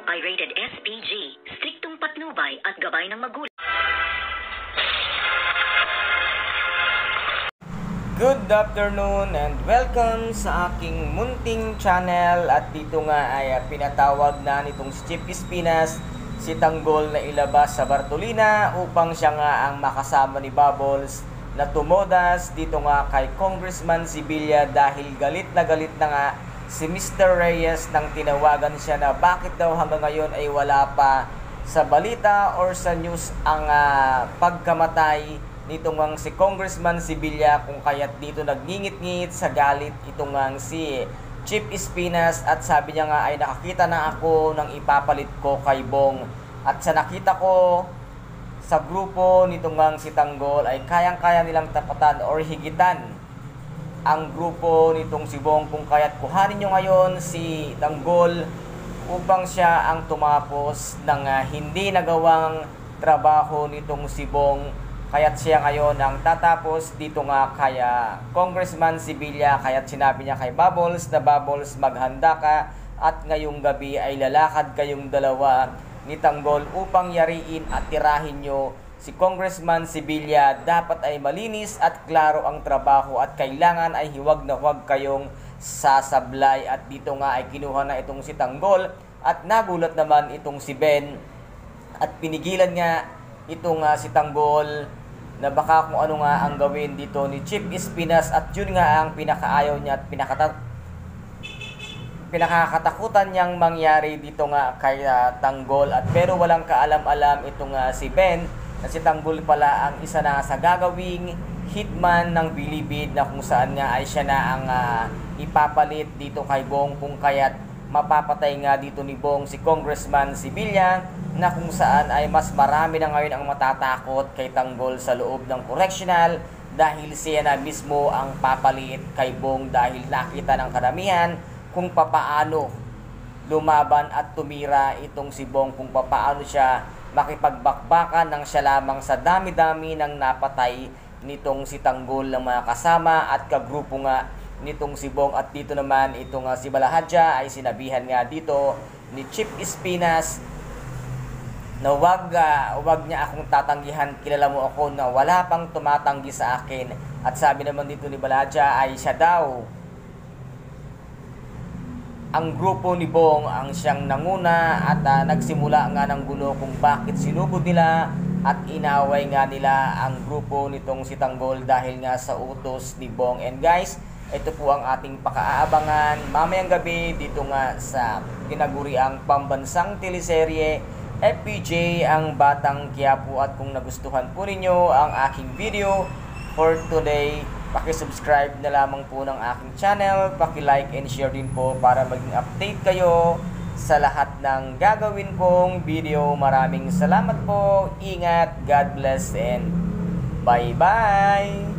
ay rated SPG, striktong patnubay at gabay ng magulang. Good afternoon and welcome sa aking munting channel. At dito nga ay pinatawag na nitong si Chief Espinas si Tanggol na ilabas sa Bartolina upang siya nga ang makasama ni Bubbles na tumodas dito nga kay Congressman Sibilya dahil galit na nga si Mr. Reyes nang tinawagan siya na bakit daw hanggang ngayon ay wala pa sa balita or sa news ang pagkamatay nitong ang si Congressman Sibilya, kung kaya't dito nagngingit-ngit sa galit itong ang si Chief Espinas. At sabi niya nga ay nakakita na ako ng ipapalit ko kay Bong, at sa nakita ko sa grupo nitong ang si Tanggol ay kayang-kaya nilang tapatan or higitan ang grupo nitong si Bong, kung kaya't kuhanin nyo ngayon si Tanggol upang siya ang tumapos ng hindi nagawang trabaho nitong si Bong. Kaya't siya ngayon ang tatapos dito nga kaya Congressman Sibilya. Kaya't sinabi niya kay Bubbles na Bubbles, maghanda ka at ngayong gabi ay lalakad kayong dalawa ni Tanggol upang yariin at tirahin nyo si Congressman Sibilya. Dapat ay malinis at klaro ang trabaho at kailangan ay huwag na huwag kayong sasablay. At dito nga ay kinuha na itong si Tanggol at nagulat naman itong si Ben at pinigilan nga itong si Tanggol na baka kung ano nga ang gawin dito ni Chief Espinas. At yun nga ang pinakaayaw niya at pinakakatakutan niyang mangyari dito nga kay Tanggol. At pero walang kaalam-alam itong si Ben na si Tanggol pala ang isa na sa gagawing hitman ng Bilibid, na kung saan nga ay siya na ang ipapalit dito kay Bong, kung kaya't mapapatay nga dito ni Bong si Congressman Sibilya, na kung saan ay mas marami na ngayon ang matatakot kay Tanggol sa loob ng correctional dahil siya na mismo ang papalit kay Bong, dahil nakita ng karamihan kung papaano lumaban at tumira itong si Bong, kung papaano siya makipagbakbakan ng siya lamang sa dami-dami ng napatay nitong si Tanggol ng mga kasama at kagrupo nga nitong si Bong. At dito naman itong si Balahadja ay sinabihan nga dito ni Chief Espinas na wag niya akong tatanggihan, kilala mo ako na wala pang tumatanggi sa akin. At sabi naman dito ni Balahadja ay siya daw ang grupo ni Bong ang siyang nanguna at nagsimula nga ng gulo kung bakit sinugod nila at inaway nga nila ang grupo nitong si Tanggol dahil nga sa utos ni Bong. And guys, ito po ang ating pakaabangan mamayang gabi dito nga sa tinaguriang pambansang teleserye FPJ ang Batang Quiapo. At kung nagustuhan po ninyo ang aking video for today, paki-subscribe na lamang po ng aking channel, paki-like and share din po para maging update kayo sa lahat ng gagawin kong video. Maraming salamat po, ingat, God bless and bye-bye!